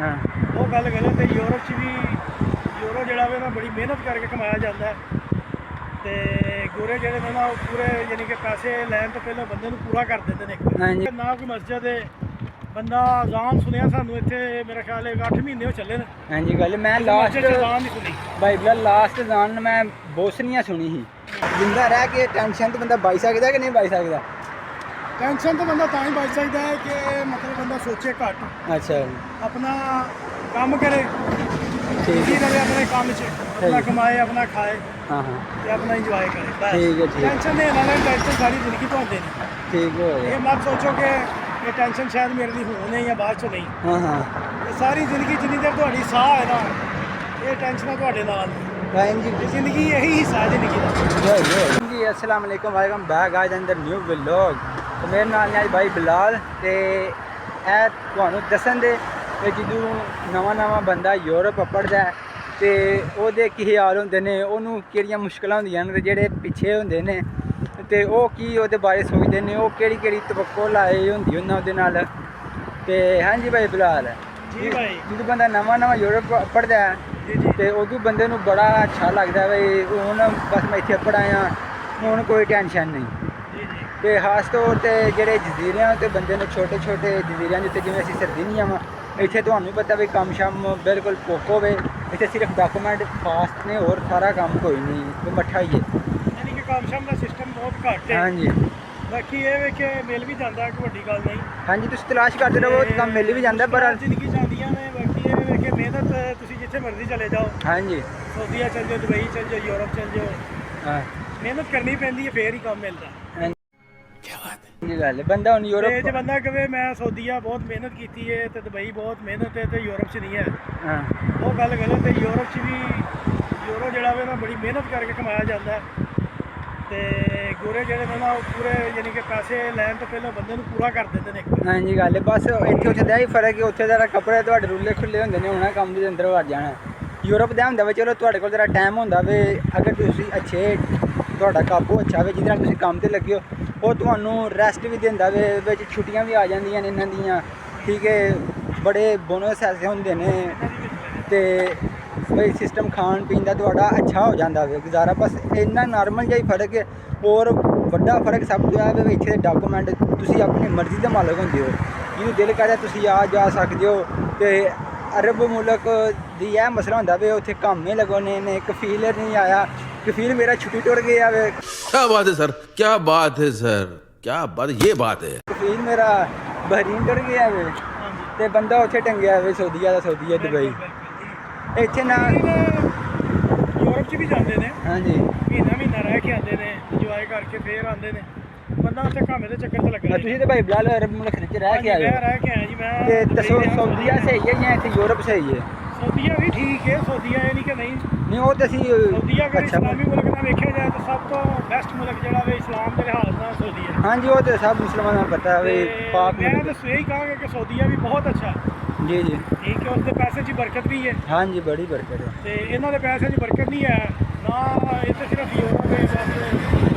हाँ वो गल गलत है। यूरोप च भी यूरो जोड़ा वे ना बड़ी मेहनत करके कमाया जाता है। तो गोरे जोड़े ने ना पूरे यानी कि पैसे लैन तो पहले बंदे पूरा कर देते हैं। हाँ जी ना कोई मस्जिद है बंदा अजान सुनिया सानू इतने मेरा ख्याल है 8 महीने हो चले। हाँ जी गल मैं लास्ट अजान नहीं सुनी भाई बिला लास्ट जान मैं बोसनिया सुनी ही जिंदा रह के टेंशन तो बंदा बच सकता कि नहीं बच सकता। टेंशन तो बंदा तां ही बच सकता है कि मतलब बंदा सोचे घट अच्छा अपना काम करे ठीक है करे अपने काम च अपना कमाए अपना खाए हाँ हाँ ते अपना इंजॉय करे बस। ठीक है ठीक टेंशन नहीं लेना टेंशन सारी जिंदगी तो आते नहीं। ठीक हो ये गया मत सोचो कि ये टेंशन शायद मेरे लिए होने या बाद चो नहीं। हाँ हाँ ये सारी जिंदगी जिन्नी देर तुहाडी साह है ना ये टेंशन तुहाडे नाल टाइम जी ये जिंदगी यही हिस्सा है जिंदगी का। जी अस्सलाम वालेकुम वेलकम बैक आज अंदर न्यू व्लॉग तो मेरे नाल ने भाई बिलाल ते ए ਤੁਹਾਨੂੰ ਦੱਸਣ ਦੇ ਕਿ ਜਦੋਂ ਨਵਾਂ ਬੰਦਾ ਯੂਰਪ ਪੜਦਾ ਹੈ ਤੇ ਉਹਦੇ ਕੀ ਹਾਲ ਹੁੰਦੇ ਨੇ ਉਹਨੂੰ ਕਿਹੜੀਆਂ ਮੁਸ਼ਕਲਾਂ ਹੁੰਦੀਆਂ ਨੇ ਤੇ ਜਿਹੜੇ ਪਿੱਛੇ ਹੁੰਦੇ ਨੇ ਤੇ ਉਹ ਕੀ ਉਹਦੇ ਬਾਰੇ ਸੋਚਦੇ ਨੇ ਉਹ ਕਿਹੜੀ ਤਵੱਕੋ ਲਾਏ ਹੁੰਦੀ ਉਹਨਾਂ ਦੇ ਨਾਲ ਤੇ ਹਾਂਜੀ ਭਾਈ ਬਿਲਾਲ ਜੀ ਭਾਈ ਜਦੋਂ ਬੰਦਾ ਨਵਾਂ ਯੂਰਪ ਪੜਦਾ ਹੈ ਤੇ ਉਦੋਂ ਬੰਦੇ ਨੂੰ ਬੜਾ ਅੱਛਾ ਲੱਗਦਾ ਵੀ ਹੁਣ ਬਸ ਮੈਂ ਇੱਥੇ ਪੜਾਇਆ ਹੁਣ ਕੋਈ ਟੈਨਸ਼ਨ ਨਹੀਂ ਤੇ ਖਾਸ ਤੌਰ ਤੇ ਜਿਹੜੇ ਜਜ਼ੀਰਿਆਂ ਤੇ ਬੰਦੇ ਨੇ ਛੋਟੇ ਜਜ਼ੀਰਿਆਂ ਜਿੱਥੇ ਜਿਵੇਂ ਅਸੀਂ ਸਰਦੀਨੀਆਂ ਵਾ ਇੱਥੇ ਤੁਹਾਨੂੰ ਪਤਾ ਵੀ ਕੰਮ ਸ਼ਾਮ ਬਿਲਕੁਲ ਕੋਕ ਹੋਵੇ ਇੱਥੇ ਸਿਰਫ ਡਾਕੂਮੈਂਟ ਫਾਸਟ ਨੇ ਹੋਰ ਸਾਰਾ ਕੰਮ ਕੋਈ ਨਹੀਂ ਕੋਈ ਮੱਠਾ ਹੀ ਹੈ ਯਾਨੀ ਕਿ ਕੰਮ ਸ਼ਾਮ ਦਾ ਸਿਸਟਮ ਬਹੁਤ ਘੱਟ ਹੈ। ਹਾਂਜੀ ਬਾਕੀ ਇਹ ਵੇ ਕਿ ਮਿਲ ਵੀ ਜਾਂਦਾ ਕੋਈ ਵੱਡੀ ਗੱਲ ਨਹੀਂ। ਹਾਂਜੀ ਤੁਸੀਂ ਤਲਾਸ਼ ਕਰਦੇ ਰਹੋ ਕੰਮ ਮਿਲ ਵੀ ਜਾਂਦਾ ਪਰ ਜ਼ਿੰਦਗੀ ਜਾਂਦੀਆਂ ਨੇ। ਬਾਕੀ ਇਹ ਵੇ ਕਿ ਮਿਹਨਤ ਤੁਸੀਂ ਜਿੱਥੇ ਮਰਜ਼ੀ ਚਲੇ ਜਾਓ ਹਾਂਜੀ ਸਊਦੀਆ ਚਲ ਜਾਓ ਦੁਬਈ ਚਲ ਜਾਓ ਯੂਰਪ ਚਲ ਜਾਓ ਹਾਂ ਮਿਹਨਤ ਕਰਨੀ ਪੈਂਦੀ ਹੈ ਫੇਰ ਹੀ ਕੰਮ ਮਿਲਦਾ। ਇਹ ਗੱਲ ਹੈ ਬੰਦਾ ਹੁਣ ਤੇ ਯੂਰਪ ਜੇ ਬੰਦਾ ਕਵੇ ਮੈਂ ਸਊਦੀਆ ਬਹੁਤ ਮਿਹਨਤ ਕੀਤੀ ਹੈ ਤੇ ਦੁਬਈ ਬਹੁਤ ਮਿਹਨਤ ਹੈ ਤੇ ਯੂਰਪ 'ਚ ਨਹੀਂ ਹੈ ਹਾਂ ਉਹ ਗੱਲ ਗਲਤ ਹੈ। ਯੂਰਪ 'ਚ ਵੀ ਯੂਰੋ ਜਿਹੜਾ ਵੇ ਨਾ ਬੜੀ ਮਿਹਨਤ ਕਰਕੇ ਕਮਾਇਆ ਜਾਂਦਾ ਹੈ। ਤੇ ਗੋਰੇ ਜਿਹੜੇ ਨੇ ਨਾ ਪੂਰੇ ਯਾਨੀ ਕਿ ਪੈਸੇ ਲੈਣ ਤੋਂ ਪਹਿਲਾਂ ਬੰਦੇ ਨੂੰ ਪੂਰਾ ਕਰ ਦਿੰਦੇ ਨੇ। ਹਾਂਜੀ ਗੱਲ ਹੈ ਬਸ ਇੱਥੇ ਉੱਥੇ ਦਾ ਹੀ ਫਰਕ ਹੈ ਉੱਥੇ ਦਾ ਕੱਪੜੇ ਤੁਹਾਡੇ ਰੁੱਲੇ ਖੁੱਲੇ ਹੁੰਦੇ ਨੇ ਉਹਨਾਂ ਕੰਮ ਦੇ ਅੰਦਰ ਵੜ ਜਾਣਾ। ਯੂਰਪ ਦਾ ਹੁੰਦਾ ਵਾ ਚਲੋ ਤੁਹਾਡੇ ਕੋਲ ਜਰਾ ਟਾਈਮ ਹੁੰਦਾ ਵੇ ਅਗਰ ਤੁਸੀਂ ਅੱਛੇ ਤੁਹਾਡਾ ਕਾਬੂ ਅੱਛਾ ਵੇ ਜਿਹਦੇ ਨਾਲ ਤੁਸੀਂ ਕੰਮ ਤੇ ਲੱਗੇ ਹੋ ਉਹ ਤੁਹਾਨੂੰ ਰੈਸਟ ਵੀ ਦਿੰਦਾ ਵੇ ਵਿੱਚ ਛੁੱਟੀਆਂ ਵੀ ਆ ਜਾਂਦੀਆਂ ਨੇ ਇਹਨਾਂ ਦੀਆਂ ਠੀਕ ਹੈ ਬੜੇ ਬੋਨਸ ਐਸੇ ਹੁੰਦੇ ਨੇ ਤੇ ਬਈ ਸਿਸਟਮ ਖਾਣ ਪੀਣ ਦਾ ਤੁਹਾਡਾ ਅੱਛਾ ਹੋ ਜਾਂਦਾ ਵੇ ਗੁਜ਼ਾਰਾ ਬਸ ਇੰਨਾ ਨਾਰਮਲ ਜਿਹਾ ਹੀ ਫਰਕ ਹੈ। ਹੋਰ ਵੱਡਾ ਫਰਕ ਸਭ ਤੋਂ ਹੈ ਵੀ ਇੱਥੇ ਦੇ ਡਾਕੂਮੈਂਟ ਤੁਸੀਂ ਆਪਣੀ ਮਰਜ਼ੀ ਦੇ ਮਾਲਕ ਹੁੰਦੇ ਹੋ ਜਿਹਨੂੰ ਦਿਲ ਕਰਦਾ ਤੁਸੀਂ ਆ ਜਾ ਸਕਦੇ ਹੋ ਤੇ ਅਰਬ ਮੁਲਕ ਦੀ ਇਹ ਮਸਲਾ ਹੁੰਦਾ ਵੇ ਉੱਥੇ ਕਾਮੇ ਲਗਾਉਣੇ ਨੇ ਕਫੀਲ ਨਹੀਂ ਆਇਆ कफील मेरा छुट्टी टुट गया वे क्या बात है सर क्या बात है सर क्या बात ये बात है कफील मेरा बहरीन टुट गया वे ते बंदा उत्थे टंगिया वे सऊदीया दुबई ਇੱਥੇ ਨਾ ਯੂਰਪ 'ਚ ਵੀ ਜਾਂਦੇ ਨੇ। ਹਾਂਜੀ ਮਹੀਨਾ ਰਹਿ ਕੇ ਆਉਂਦੇ ਨੇ ਇੰਜੋਏ ਕਰਕੇ ਫੇਰ ਆਉਂਦੇ ਨੇ। ਬੰਦਾ ਉੱਥੇ ਘਾਮੇ ਦੇ ਚੱਕਰ 'ਚ ਲੱਗਾ ਤੁਸੀਂ ਤੇ ਭਾਈ ਬਿਲਾਲ ਅਰਬ ਮੁਲਕ ਵਿੱਚ ਰਹਿ ਕੇ ਆਏ ਹੋ ਰਹਿ ਕੇ ਆਇਆ ਜੀ ਮੈਂ ਤੇ ਦੱਸੋ ਸਊਦੀਆ ਸਹੀ ਹੈ ਜਾਂ ਇੱਥੇ ਯੂਰਪ ਸਹੀ ਹੈ। ਸਊਦੀਆ ਵੀ ਠੀਕ ਹੈ ਸਊਦੀਆ ਇਹ ਨਹੀਂ ਕਿ ਨਹੀਂ ਉਹ ਤਾਂ ਅਸੀਂ ਸਊਦੀਆ ਅਗਰ ਇਸਲਾਮੀ ਮੁਲਕ ਨਾਲ ਵੇਖਿਆ ਜਾਏ ਤਾਂ ਸਭ ਤੋਂ ਬੈਸਟ ਮੁਲਕ ਜਿਹੜਾ ਵੇ ਇਸਲਾਮ ਦੇ ਲਿਹਾਜ਼ ਨਾਲ ਸਊਦੀਆ। ਹਾਂਜੀ ਉਹ ਤਾਂ ਸਭ ਮੁਸਲਮਾਨਾਂ ਨੂੰ ਪਤਾ ਹੈ ਪਾਕ ਮੈਂ ਤਾਂ ਸਹੀ ਕਹਾਂਗਾ ਕਿ ਸਊਦੀਆ ਵੀ ਬਹੁਤ ਅੱਛਾ ਜੀ ਜੀ ਠੀਕ ਹੈ। ਉਸਦੇ ਪੈਸੇ 'ਚ ਬਰਕਤ ਵੀ ਹੈ ਹਾਂਜੀ ਬੜੀ ਬਰਕਤ ਹੈ ਤੇ ਇਹਨਾਂ ਦੇ ਪੈਸੇ 'ਚ ਬਰਕਤ ਨਹੀਂ ਹੈ ਨਾ। ਇੱਥੇ ਸਿਰਫ ਯੂਰਪ ਦੇ ਬਸ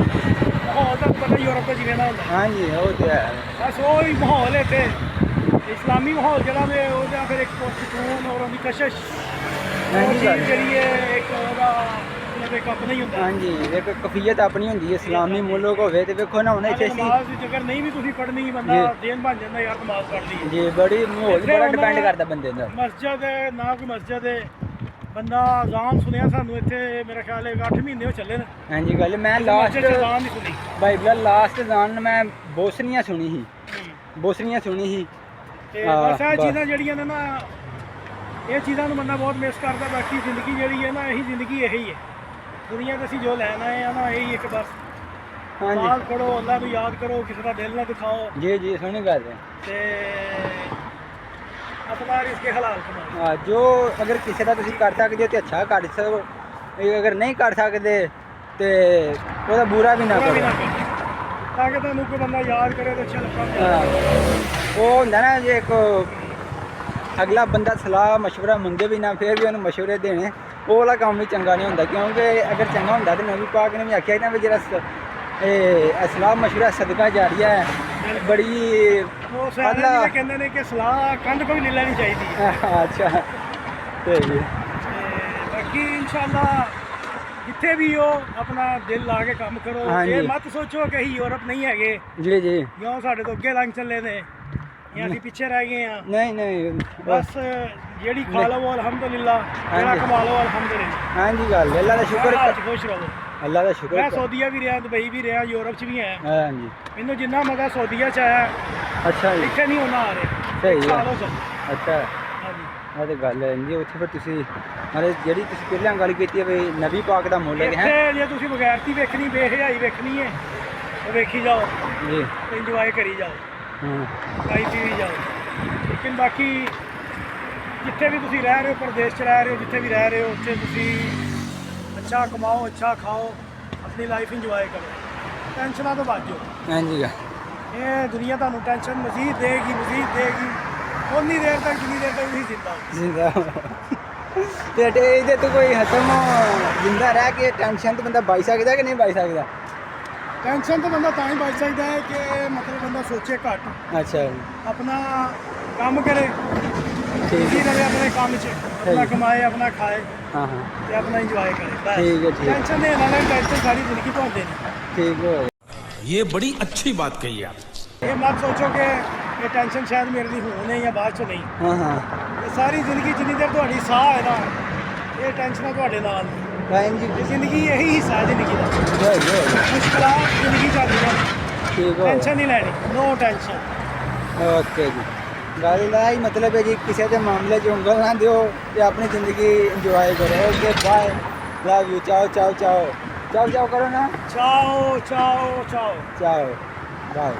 ਮਾਹੌਲ ਦਾ ਪਤਾ ਯੂਰਪ ਦਾ ਜਿਵੇਂ ਦਾ ਹੁੰਦਾ ਹਾਂਜੀ ਉਹ ਤਾਂ ਹੈ ਬਸ ਉਹ ਹੀ ਮਾਹੌਲ ਹੈ ਇੱਥੇ ਇਸਲਾਮੀ ਮਾਹੌਲ ਜਿਹੜਾ ਵੇ ਉਹਦਾ ਫਿਰ ਇੱਕ ਸਕੂਨ ਔਰ ਉਹਦੀ ਕਸ਼ਿਸ਼ ਜਿਹੜੀ ਹੈ ਇੱਕ ਉਹਦਾ ਇੱਕ ਆਪਣਾ ਹੀ ਹੁੰਦਾ। ਹਾਂਜੀ ਇੱਕ ਕਫੀਅਤ ਆਪਣੀ ਹੁੰਦੀ ਹੈ ਇਸਲਾਮੀ ਮੁਲਕ ਹੋਵੇ ਤੇ ਵੇਖੋ ਨਾ ਹੁਣ ਇੱਥੇ ਨਮਾਜ਼ ਦੀ ਜਗਰ ਨਹੀਂ ਵੀ ਤੁਸੀਂ ਪੜ੍ਹਨੀ ਬੰਦਾ ਦੇਨ ਬਣ ਜਾਂਦਾ ਯਾਰ ਨਮਾਜ਼ ਪੜ੍ਹ ਲਈ ਜੀ ਬੜੀ ਮਾਹੌਲ ਬੜਾ ਡਿਪੈਂਡ ਕਰਦਾ ਬੰਦੇ ਦਾ। ਮਸਜਿਦ ਹੈ ਨਾ ਕੋਈ ਮਸਜਿਦ ਹੈ ਬੰਦਾ ਅਜ਼ਾਨ ਸੁਣਿਆ ਸਾਨੂੰ ਇੱਥੇ ਮੇਰਾ ਖਿਆਲ ਹੈ 8 ਮਹੀਨੇ ਹੋ ਚੱਲੇ ਨੇ। ਹਾਂਜੀ ਗੱਲ ਮੈਂ ਲਾਸਟ ਅਜ਼ਾਨ ਨਹੀਂ ਸੁਣੀ ਭਾਈ ਬਿਲਾਲ ਲਾਸਟ ਅਜ਼ਾਨ ਮੈਂ ਬੋਸਨੀਆ ਸੁਣੀ ਸੀ ਤੇ ਬਸ ਇਹ ਚੀਜ਼ਾਂ ਜਿਹੜੀਆਂ ਨੇ ਨਾ ਇਹ ਚੀਜ਼ਾਂ ਨੂੰ ਬੰਦਾ ਬਹੁਤ ਮਿਸ ਕਰਦਾ। ਬਾਕੀ ਜ਼ਿੰਦਗੀ ਜਿਹੜੀ ਹੈ ਨਾ ਇਹੀ ਜ਼ਿੰਦਗੀ ਇਹੀ ਹੈ ਦੁਨੀਆ 'ਤੇ ਅਸੀਂ ਜੋ ਲੈਣ ਆਏ ਆ ਨਾ ਇਹੀ ਇੱਕ ਬਸ ਨਮਾਜ਼ ਪੜ੍ਹੋ ਅੱਲਾ ਨੂੰ ਯਾਦ ਕਰੋ ਕਿਸੇ ਦਾ ਦਿਲ ਨਾ ਦਿਖਾਓ ਜੀ ਸੋਹਣੀ ਗੱਲ ਹੈ ਤੇ ਆਪਣਾ ਰਿਜ਼ਕ ਹਲਾਲ ਕਮਾਓ। ਹਾਂ ਜੋ ਅਗਰ ਕਿਸੇ ਦਾ ਤੁਸੀਂ ਕਰ ਸਕਦੇ ਹੋ ਤੇ ਅੱਛਾ ਕਰ ਸਕੋ ਅਗਰ ਨਹੀਂ ਕਰ ਸਕਦੇ ਤੇ ਉਹਦਾ ਬੁਰਾ ਵੀ ਨਾ ਕਰੋ ਤਾਂ ਕਿ ਤੁਹਾਨੂੰ ਕੋਈ ਬੰਦਾ ਯਾਦ ਕਰੇ ਤਾਂ ਅੱਛਾ ਲੱਗਾ। ਉਹ ਹੁੰਦਾ ਨਾ ਜੇ ਇੱਕ ਅਗਲਾ ਬੰਦਾ ਸਲਾਹ ਮਸ਼ਵਰਾ ਮੰਗੇ ਵੀ ਨਾ ਫਿਰ ਵੀ ਉਹਨੂੰ ਮਸ਼ਵਰੇ ਦੇਣੇ ਉਹ ਵਾਲਾ ਕੰਮ ਵੀ ਚੰਗਾ ਨਹੀਂ ਹੁੰਦਾ ਕਿਉਂਕਿ ਅਗਰ ਚੰਗਾ ਹੁੰਦਾ ਤਾਂ ਨਬੀ ਪਾਕ ਨੇ ਵੀ ਆਖਿਆ ਨਾ ਵੀ ਜਿਹੜਾ ਇਹ ਸਲਾਹ ਮਸ਼ਵਰਾ ਸਦਕਾ ਜਾਰੀਆ ਹੈ ਬੜੀ ਉਹ ਸਿਆਣੇ ਜਿਹੜੇ ਕਹਿੰਦੇ ਨੇ ਕਿ ਸਲਾਹ ਕੰਧ ਕੋਈ ਲੈ ਲੈਣੀ ਚਾਹੀਦੀ ਹੈ। ਅੱਛਾ ਤੇ ਜੀ ਤੇ ਬਾਕੀ ਇਨਸ਼ਾਅੱਲਾ ਜਿੱਥੇ ਵੀ ਹੋ ਆਪਣਾ ਦਿਲ ਲਾ ਕੇ ਕੰਮ ਕਰੋ। ਹਾਂਜੀ। ਇਹ ਮਤ ਸੋਚੋ ਕਿ ਅਸੀਂ ਯੂਰਪ ਨਹੀਂ ਹੈਗੇ ਜੀ ਜੀ ਜਾਂ ਸਾਡੇ ਤੋਂ ਅੱਗੇ ਲੰਘ ਚੱਲੇ ਨੇ ਜਾਂ ਅਸੀਂ ਪਿੱਛੇ ਰਹਿ ਗਏ ਆ। ਨਹੀਂ ਬਸ ਜਿਹੜੀ ਖਾ ਲਓ ਅਲਹਮਦੁਲਿਲਾ, ਜਿਹੜਾ ਹਾਂਜੀ। ਕਮਾ ਲਓ ਅਲਹਮਦੁਲਿਲਾ। ਹਾਂਜੀ ਗੱਲ ਅੱਲਾ ਦਾ ਸ਼ੁਕਰ ਹਾਲ 'ਚ ਖੁਸ਼ ਰਹੋ। ਅੱਲਾ ਦਾ ਸ਼ੁਕਰ ਮੈਂ ਸਊਦੀਆ ਵੀ ਰਿਹਾ, ਦੁਬਈ ਵੀ ਰਿਹਾ, ਯੂਰਪ 'ਚ ਵੀ ਆਇਆ। ਹਾਂਜੀ ਮੈਨੂੰ ਜਿੰਨਾ ਮਜ਼ਾ ਸਊਦੀਆ 'ਚ ਆਇਆ ਅੱਛਾ ਜੀ ਇੱਥੇ ਨਹੀਂ ਹੋਣਾ ਆ ਰਿਹਾ। ਸਹੀ ਹੈ। ਸਾਲੋ ਚੱਲ। ਅੱਛਾ ਹਾਂਜੀ। ਇਹ ਤੇ ਗੱਲ ਹੈ ਜੀ। ਉੱਥੇ ਫਿਰ ਤੁਸੀਂ ਮਤਲਬ ਜਿਹੜੀ ਤੁਸੀਂ ਪਹਿਲਾਂ ਗੱਲ ਕੀਤੀ ਹੈ ਵੀ ਨਬੀ ਪਾਕ ਦਾ ਮੁੱਲ ਹੈ ਇੱਥੇ ਜੇ ਤੁਸੀਂ ਬਗੈਰਤੀ ਵੇਖਣੀ, ਬੇਹਯਾਈ ਵੇਖਣੀ ਹੈ ਉਹ ਵੇਖੀ ਜਾਓ ਜੀ ਤੇ ਇੰਜੋਏ ਕਰੀ ਜਾਓ, ਹਾਂ ਖਾਈ ਪੀ ਵੀ ਜਾਓ। ਲੇਕਿਨ ਬਾਕੀ ਜਿੱਥੇ ਵੀ ਤੁਸੀਂ ਰਹਿ ਰਹੇ ਹੋ, ਪ੍ਰਦੇਸ਼ 'ਚ ਰਹਿ ਰਹੇ ਹੋ, ਜਿੱਥੇ ਵੀ ਰਹਿ ਰਹੇ ਹੋ, ਉੱਥੇ ਤੁਸੀਂ ਅੱਛਾ ਕਮਾਓ, ਅੱਛਾ ਖਾਓ, ਆਪਣੀ ਲਾਈਫ ਇੰਜੋਏ ਕਰੋ, ਟੈਨਸ਼ਨਾਂ ਤੋਂ ਬਚ ਜਾਓ। ਹਾਂਜੀ ਗਾ ਇਹ ਦੁਨੀਆ ਤੁਹਾਨੂੰ ਟੈਨਸ਼ਨ ਮਜ਼ੀਦ ਦੇਗੀ ਉਨੀ ਦੇਰ ਤੱਕ ਜਿੰਨੀ ਦੇਰ ਤੱਕ ਤੁਸੀਂ ਜ਼ਿੰਦਾ ਹੋ। ਜ਼ਿੰਦਾ ਤੇ ਇਹਦੇ ਤੋਂ ਕੋਈ ਖਤਮ ਜ਼ਿੰਦਾ ਰਹਿ ਕੇ ਟੈਨਸ਼ਨ ਤੋਂ ਬੰਦਾ ਬਚ ਸਕਦਾ ਕਿ ਨਹੀਂ ਬਚ ਸਕਦਾ? ਟੈਨਸ਼ਨ ਤੋਂ ਬੰਦਾ ਤਾਂ ਹੀ ਬਚ ਸਕਦਾ ਹੈ ਕਿ ਮਤਲਬ ਬੰਦਾ ਸੋਚੇ ਘੱਟ, ਅੱਛਾ ਜੀ ਆਪਣਾ ਕੰਮ ਕਰੇ, ਠੀਕ ਜੀ ਹੈ ਰਹੇ ਆਪਣੇ ਕੰਮ 'ਚ, ਆਪਣਾ ਕਮਾਏ, ਆਪਣਾ ਖਾਏ ਹਾਂ ਤੇ ਆਪਣਾ ਇੰਜੋਏ ਕਰੇ ਬਸ। ਠੀਕ ਹੈ, ਠੀਕ ਹੈ। ਟੈਨਸ਼ਨ ਦੇ ਨਾਲ ਟੈਨਸ਼ਨ ਸਾਰੀ ਜ਼ਿੰਦਗੀ ਭਾਉਂਦੇ ਨੇ। ਠੀਕ ਹੋ ये बड़ी अच्छी बात कही आप। ਇਹ ਮਤ ਸੋਚੋ ਕਿ ਇਹ ਟੈਨਸ਼ਨ ਸ਼ਾਇਦ ਮੇਰੇ ਲਈ ਹੁਣ ਹੈ ਜਾਂ ਬਾਅਦ 'ਚ ਨਹੀਂ। ਹਾਂ ਇਹ ਸਾਰੀ ਜ਼ਿੰਦਗੀ ਜਿੰਨੀ ਦੇਰ ਤੁਹਾਡੀ ਸਾਹ ਹੈ ਨਾ, ਇਹ ਟੈਨਸ਼ਨਾਂ ਤੁਹਾਡੇ ਨਾਲ ਨੇ। ਟਾਈਮ ਜੀ ਇਹ ਜ਼ਿੰਦਗੀ ਇਹੀ ਹਿੱਸਾ ਹੈ ਜ਼ਿੰਦਗੀ ਦਾ। ਠੀਕ ਮੁਸ਼ਕਲਾਂ ਜ਼ਿੰਦਗੀ ਚੱਲਦੀਆਂ, ਹੋ ਟੈਨਸ਼ਨ ਨਹੀਂ ਲੈਣੀ, ਨੋ ਟੈਨਸ਼ਨ। ਓਕੇ ਜੀ ਗੱਲ ਦਾ ਹੀ ਮਤਲਬ ਹੈ ਜੀ ਕਿਸੇ ਦੇ ਮਾਮਲੇ 'ਚ ਉਂਗਲ ਨਾ ਦਿਓ ਤੇ ਆਪਣੀ ਜ਼ਿੰਦਗੀ ਇੰਜੋਏ ਕਰੋ। ਓਕੇ ਬਾਏ, ਲਵ ਯੂ, ਚਾਓ ਚਾਓ ਚਾਓ ਚਾਓ ਚਾਓ ਕਰੋ ਨਾ, ਚਾਓ ਚਾਓ ਚਾਓ। ਚਾਓ ਬਾਏ।